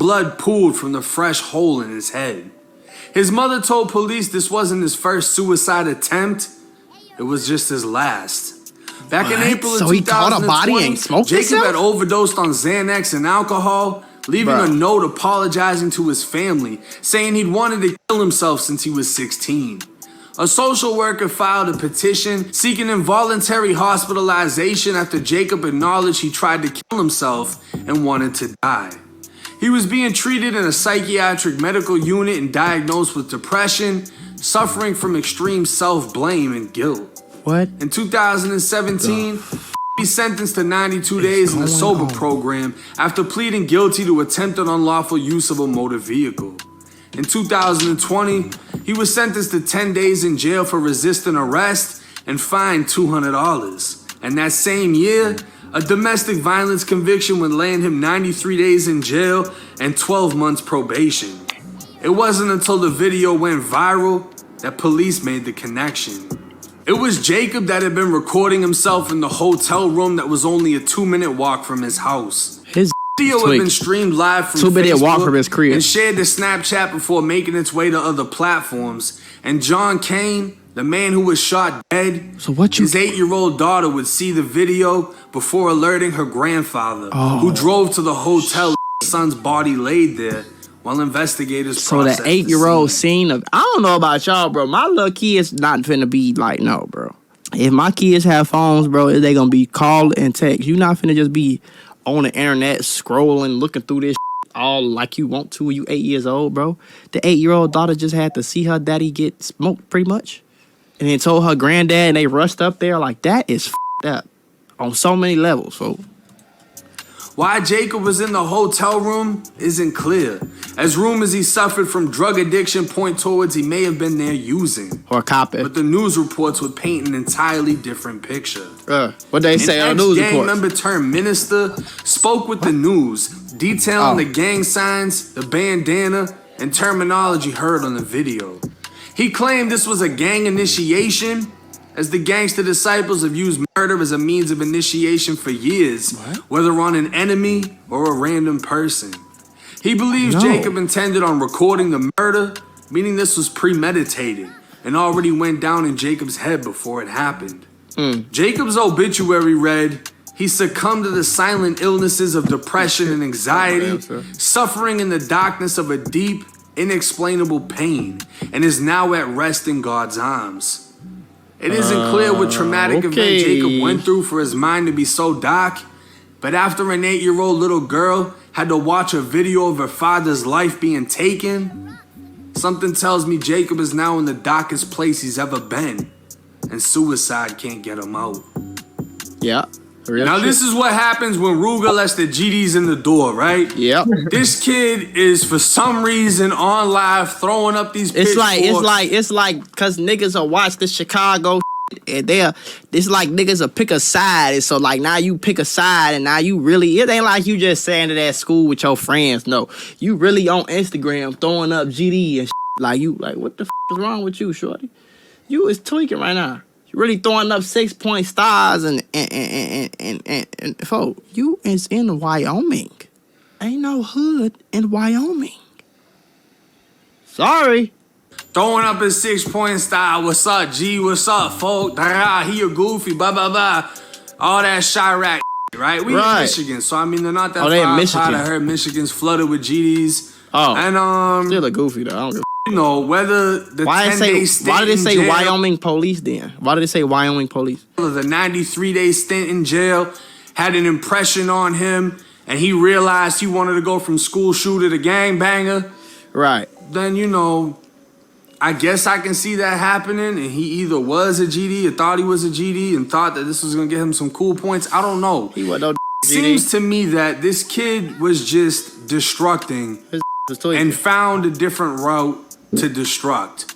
blood pooled from the fresh hole in his head. His mother told police this wasn't his first suicide attempt, it was just his last. Back in April of 2020, Jacob had overdosed on Xanax and alcohol, leaving a note apologizing to his family, saying he'd wanted to kill himself since he was 16. A social worker filed a petition seeking involuntary hospitalization after Jacob acknowledged he tried to kill himself and wanted to die. He was being treated in a psychiatric medical unit and diagnosed with depression, suffering from extreme self-blame and guilt. What? In 2017, he sentenced to 92 days in the sober program after pleading guilty to attempted unlawful use of a motor vehicle. In 2020, he was sentenced to 10 days in jail for resisting arrest and fined $200. And that same year, a domestic violence conviction would land him 93 days in jail and 12 months probation. It wasn't until the video went viral that police made the connection. It was Jacob that had been recording himself in the hotel room that was only a 2-minute walk from his house. His video had been streamed live from 2-minute walk from his Facebook crib and shared to Snapchat before making its way to other platforms. And John Kane, the man who was shot dead, his 8-year-old daughter would see the video before alerting her grandfather, who drove to the hotel his son's body laid there while investigators processed the 8-year-old scene of, I don't know about y'all, bro. My little kids not finna be like, no, bro. If my kids have phones, bro, they gonna be called and text. You not finna just be on the internet scrolling, looking through this all like you want to when you 8 years old, bro. The 8-year-old daughter just had to see her daddy get smoked pretty much. And then told her granddad and they rushed up there. Like, that is f***ed up on so many levels, folks. Why Jacob was in the hotel room isn't clear, as rumors he suffered from drug addiction point towards he may have been there using. Or copying. But the news reports would paint an entirely different picture. What they say on news reports? An ex-gang member turned minister spoke with the news, detailing the gang signs, the bandana, and terminology heard on the video. He claimed this was a gang initiation, as the gangster disciples have used murder as a means of initiation for years, whether on an enemy or a random person. He believes Jacob intended on recording the murder, meaning this was premeditated and already went down in Jacob's head before it happened. Jacob's obituary read, he succumbed to the silent illnesses of depression and anxiety, suffering in the darkness of a deep, inexplainable pain, and is now at rest in God's arms. It isn't clear what traumatic event Jacob went through for his mind to be so dark, but after an 8-year-old little girl had to watch a video of her father's life being taken, something tells me Jacob is now in the darkest place he's ever been, and suicide can't get him out. Yeah. Now this is what happens when Ruger lets the GDs in the door, right? Yep. This kid is for some reason on live throwing up these pitchforks. It's like cause niggas will watch the Chicago and it's like niggas will pick a side. And so like now you pick a side and now you really, it ain't like you just saying it at school with your friends. No, you really on Instagram throwing up GD and like you like what the is wrong with you, shorty? You is tweaking right now. You really throwing up 6-point stars and folks, you is in Wyoming. Ain't no hood in Wyoming. Sorry. Throwing up his 6-point star. What's up, G? What's up, folk? He a goofy, blah, blah, blah. All that Chirac, right? We in Michigan, so I mean, they're not that far apart. I heard Michigan's flooded with GDs. Oh. And, still a goofy, though. I don't give you know, whether the 10-day stint why did they say jail, Wyoming police then? Why did they say Wyoming police? The 93-day stint in jail had an impression on him, and he realized he wanted to go from school shooter to gangbanger. Right. Then, you know, I guess I can see that happening, and he either was a GD or thought he was a GD and thought that this was going to get him some cool points. I don't know. He was no GD. Seems to me that this kid was just destructing and found a different route to destruct.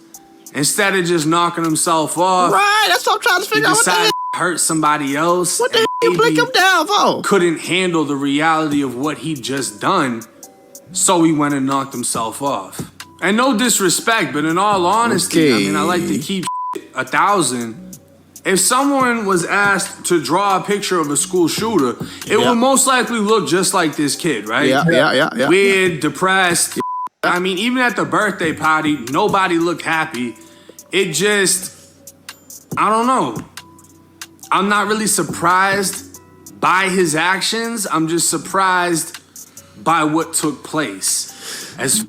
Instead of just knocking himself off. Right, that's what I'm trying to figure out. He decided to hurt somebody else. What the hell you blick him down for? Couldn't handle the reality of what he'd just done, so he went and knocked himself off. And no disrespect, but in all honesty, I mean, I like to keep 1,000. if someone was asked to draw a picture of a school shooter, it would most likely look just like this kid, right? Yeah. Weird, depressed. I mean, even at the birthday party, nobody looked happy. It just, I don't know. I'm not really surprised by his actions. I'm just surprised by what took place. As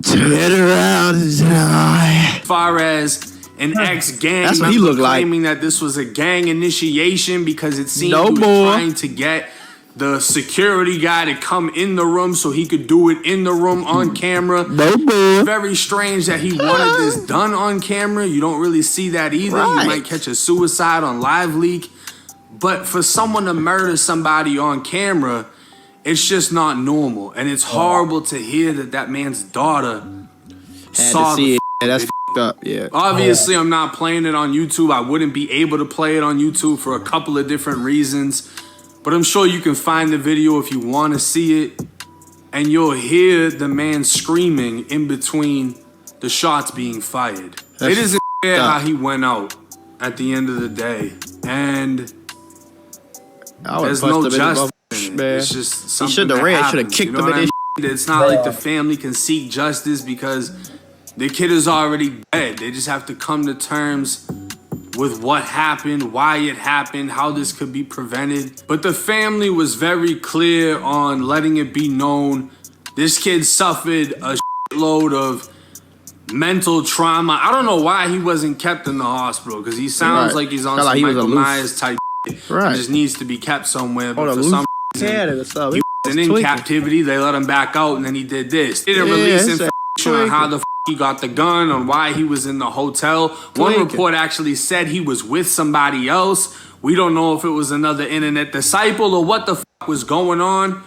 far as an ex-gang member claiming that this was a gang initiation because it seemed he was trying to get the security guy to come in the room so he could do it in the room on camera. Very strange that he wanted this done on camera. You don't really see that either. You might catch a suicide on live leak. But for someone to murder somebody on camera, it's just not normal. And it's horrible to hear that man's daughter saw the that's f***ed up, yeah. Obviously, I'm not playing it on YouTube. I wouldn't be able to play it on YouTube for a couple of different reasons. But I'm sure you can find the video if you want to see it. And you'll hear the man screaming in between the shots being fired. It isn't fair how he went out at the end of the day. And there's no justice in it. It's just something that happens. Should have kicked him in his It's not like the family can seek justice because the kid is already dead. They just have to come to terms with what happened, why it happened, how this could be prevented. But the family was very clear on letting it be known this kid suffered a load of mental trauma. I don't know why he wasn't kept in the hospital because he sounds like he's on some Michael Myers type shit. He just needs to be kept somewhere. But for some reason, he wasn't in captivity. They let him back out and then he did this. They didn't release information on how the he got the gun, on why he was in the hotel. One report actually said he was with somebody else. We don't know if it was another internet disciple or what the fuck was going on.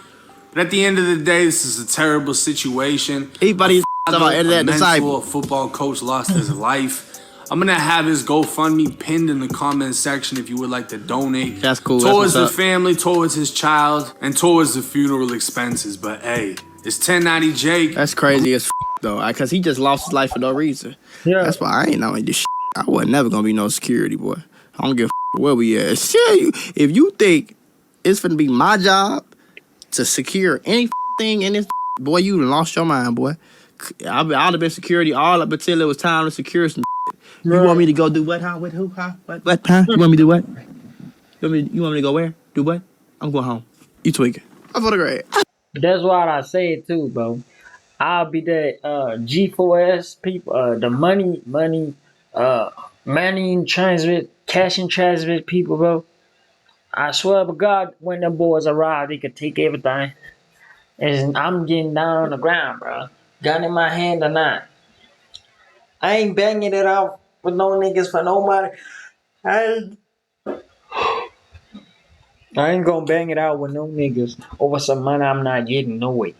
But at the end of the day, this is a terrible situation. Everybody's about internet disciple. A football coach lost his life. I'm gonna have his GoFundMe pinned in the comment section if you would like to donate. That's cool. Towards the family, towards his child, and towards the funeral expenses. But hey, it's 1090 Jake. That's crazy as though, because he just lost his life for no reason. Yeah, that's why I ain't knowing this. I wasn't never gonna be no security boy. I don't give a where we at. If you think it's gonna be my job to secure anything in this, boy, you lost your mind, boy. I'd have been security all up until it was time to secure some. You want me to go do what? How? With who? How? What? Huh? You want me to do what? You want me to go where? Do what? I'm going home. You tweaking. I'm for the grade. That's what I said too, bro. I'll be that G4S people, the money in transit, cash in transit people, bro. I swear to God, when them boys arrive, they could take everything. And I'm getting down on the ground, bro. Gun in my hand or not. I ain't banging it out with no niggas for nobody. I ain't gonna bang it out with no niggas over some money I'm not getting, no way.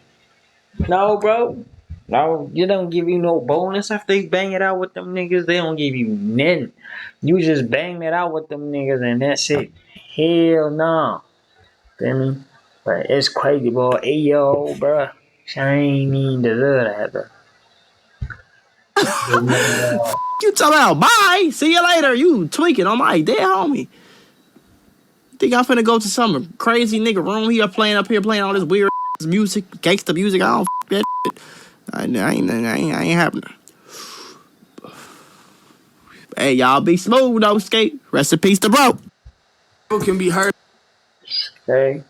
No, bro. No, you don't give you no bonus after you bang it out with them niggas. They don't give you nothing. You just bang it out with them niggas and that's it. Hell no. Feel me? But it's crazy, boy. Hey, yo, bro. She ain't even deserve that, bro. You talking about bye? See you later. You tweaking on my dead homie. Think I'm finna go to some crazy nigga room here playing up here playing all this weird music, gangsta music? I don't that shit. I ain't happening. Hey, y'all be smooth though, skate. Rest in peace to bro. People can be hurt. Hey.